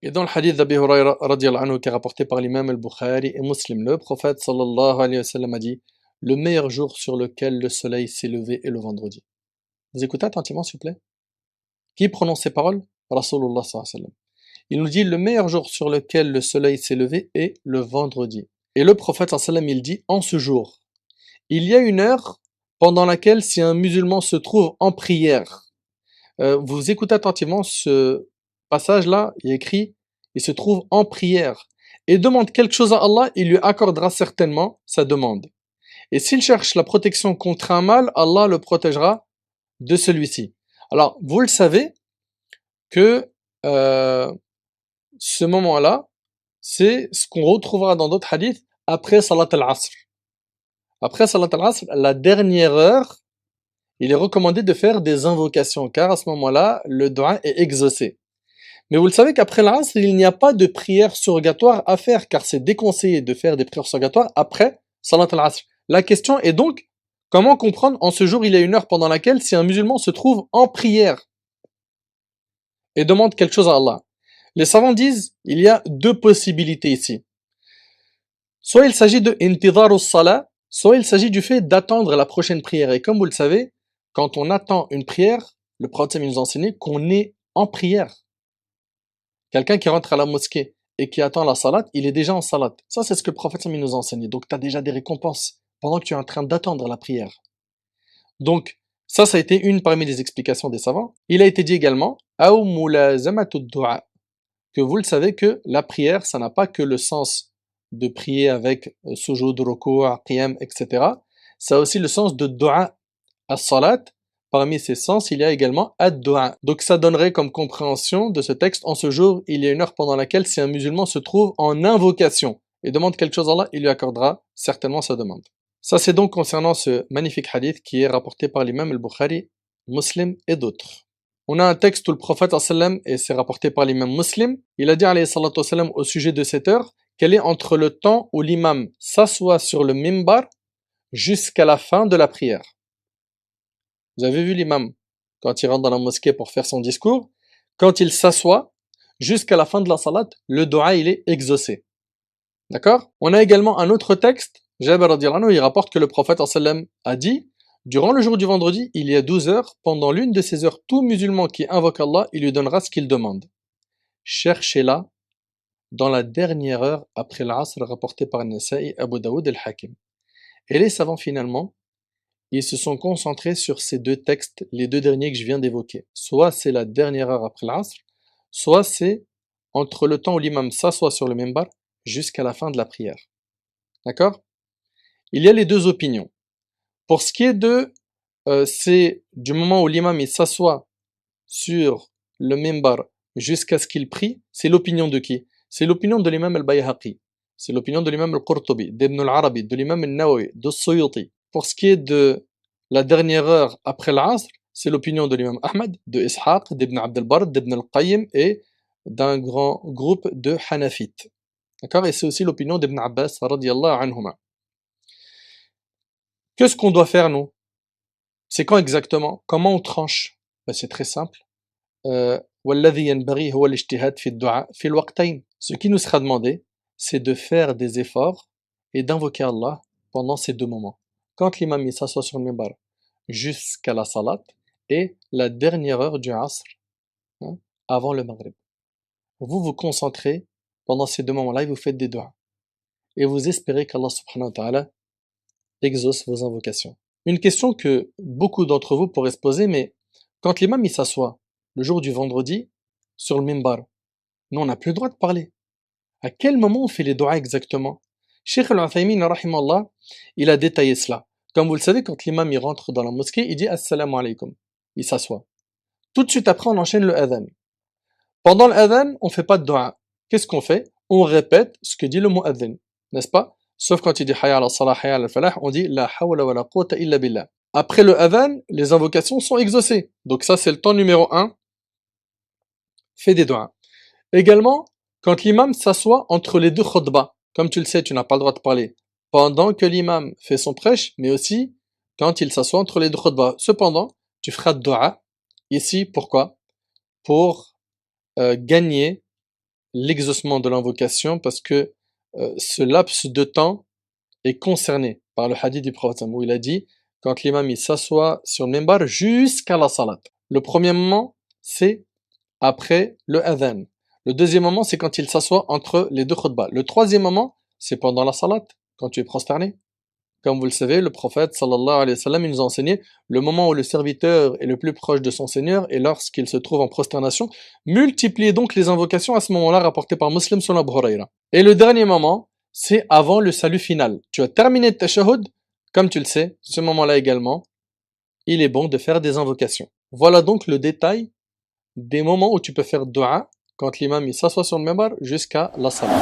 Et dans le hadith d'Abi Huraira radiallahu anhu qui est rapporté par l'imam al-Bukhari et Muslim, le prophète sallallahu alayhi wa sallam a dit: le meilleur jour sur lequel le soleil s'est levé est le vendredi. Vous écoutez attentivement s'il vous plaît. Qui prononce ces paroles? Rasulullah sallallahu alayhi wa sallam. Il nous dit: le meilleur jour sur lequel le soleil s'est levé est le vendredi. Et le prophète sallallahu alayhi wa sallam il dit: en ce jour, il y a une heure pendant laquelle si un musulman se trouve en prière, vous écoutez attentivement ce passage-là, il est écrit: il se trouve en prière et demande quelque chose à Allah, il lui accordera certainement sa demande. Et s'il cherche la protection contre un mal, Allah le protégera de celui-ci. Alors, vous le savez que ce moment-là, c'est ce qu'on retrouvera dans d'autres hadiths après Salat al-Asr. Après Salat al-Asr, la dernière heure, il est recommandé de faire des invocations, car à ce moment-là, le dua est exaucé. Mais vous le savez qu'après l'Asr, il n'y a pas de prière surrogatoire à faire, car c'est déconseillé de faire des prières surrogatoires après Salat al-Asr. La question est donc, comment comprendre en ce jour il y a une heure pendant laquelle si un musulman se trouve en prière et demande quelque chose à Allah? Les savants disent, il y a deux possibilités ici. Soit il s'agit de intidharu salat, soit il s'agit du fait d'attendre la prochaine prière. Et comme vous le savez, quand on attend une prière, le prophète nous a enseigné qu'on est en prière. Quelqu'un qui rentre à la mosquée et qui attend la salat, il est déjà en salat. Ça, c'est ce que le prophète nous a enseigné. Donc, tu as déjà des récompenses pendant que tu es en train d'attendre la prière. Donc, ça a été une parmi les explications des savants. Il a été dit également, Aw mulazamatu du'a, que vous le savez que la prière, ça n'a pas que le sens de prier avec sujoud, ruku', qiyam, etc. Ça a aussi le sens de du'a. As-salat, parmi ses sens, il y a également ad-du'a. Donc ça donnerait comme compréhension de ce texte: en ce jour, il y a une heure pendant laquelle si un musulman se trouve en invocation et demande quelque chose à Allah, il lui accordera certainement sa demande. Ça c'est donc concernant ce magnifique hadith qui est rapporté par l'imam al-Bukhari, Muslim et d'autres. On a un texte où le prophète sallam, et c'est rapporté par l'imam Muslim, il a dit alayhi salatu wassalam, au sujet de cette heure qu'elle est entre le temps où l'imam s'assoit sur le mimbar jusqu'à la fin de la prière. Vous avez vu l'imam, quand il rentre dans la mosquée pour faire son discours, quand il s'assoit, jusqu'à la fin de la salat, le dua il est exaucé. D'accord? On a également un autre texte, Jabir radiallahu anhu, il rapporte que le prophète sallam a dit: durant le jour du vendredi, il y a 12 heures, pendant l'une de ces heures, tout musulman qui invoque Allah, il lui donnera ce qu'il demande. Cherchez-la dans la dernière heure après l'Asr, rapporté par Nasa'i, Abu Daoud et Al-Hakim. Et les savants finalement, ils se sont concentrés sur ces deux textes, les deux derniers que je viens d'évoquer. Soit c'est la dernière heure après l'Asr, soit c'est entre le temps où l'imam s'assoit sur le mimbar jusqu'à la fin de la prière. D'accord? Il y a les deux opinions. Pour ce qui est de, c'est du moment où l'imam il s'assoit sur le mimbar jusqu'à ce qu'il prie, c'est l'opinion de qui? C'est l'opinion de l'imam al-Bayhaqi, c'est l'opinion de l'imam al-Qurtubi, d'Ibn al-Arabi, de l'imam al-Nawawi, de Suyuti. Pour ce qui est de la dernière heure après l'Asr, c'est l'opinion de l'imam Ahmad, de Ishaq, d'Ibn Abd al-Barr, d'Ibn al-Qayyim et d'un grand groupe de Hanafites. D'accord? Et c'est aussi l'opinion d'Ibn Abbas radiyallahu anhuma. Qu'est-ce qu'on doit faire nous? C'est quand exactement? Comment on tranche? Ben, c'est très simple. والذي ينبغي هو الاجتهاد في الدعاء في الوقتين. Ce qui nous sera demandé, c'est de faire des efforts et d'invoquer Allah pendant ces deux moments. Quand l'imam s'assoit sur le mimbar jusqu'à la salat et la dernière heure du asr, hein, avant le maghrib. Vous vous concentrez pendant ces deux moments-là et vous faites des du'as. Et vous espérez qu'Allah subhanahu wa ta'ala exauce vos invocations. Une question que beaucoup d'entre vous pourraient se poser, mais quand l'imam s'assoit le jour du vendredi sur le mimbar, nous on n'a plus le droit de parler. À quel moment on fait les du'as exactement? Cheikh Al-Uthaymin, rahimallah, il a détaillé cela. Comme vous le savez, quand l'imam il rentre dans la mosquée, il dit Assalamu alaikum. Il s'assoit. Tout de suite après, on enchaîne le adhan. Pendant le adhan, on fait pas de du'a. Qu'est-ce qu'on fait? On répète ce que dit le mu'adhin, n'est-ce pas? Sauf quand il dit Hayya ala salah, Hayya ala falah, on dit La hawla wa la quwwata illa billah. Après le adhan, les invocations sont exaucées. Donc ça, c'est le temps numéro 1. Fais des du'as. Également, quand l'imam s'assoit entre les deux khutbah, comme tu le sais, tu n'as pas le droit de parler pendant que l'imam fait son prêche, mais aussi quand il s'assoit entre les deux khutbah. Cependant, tu feras de du'a. Ici, pourquoi? Pour gagner l'exaucement de l'invocation parce que ce laps de temps est concerné par le hadith du prophète où il a dit quand l'imam il s'assoit sur le minbar jusqu'à la salat. Le premier moment, c'est après le adhan. Le deuxième moment, c'est quand il s'assoit entre les deux khutbahs. Le troisième moment, c'est pendant la salat, quand tu es prosterné. Comme vous le savez, le prophète sallallahu alayhi wa sallam, il nous a enseigné le moment où le serviteur est le plus proche de son Seigneur et lorsqu'il se trouve en prosternation. Multipliez donc les invocations à ce moment-là rapportées par Muslim selon Abu Huraira. Et le dernier moment, c'est avant le salut final. Tu as terminé ta tashahhud, comme tu le sais, ce moment-là également, il est bon de faire des invocations. Voilà donc le détail des moments où tu peux faire dua quand l'imam il s'assoit sur le minbar jusqu'à la salat.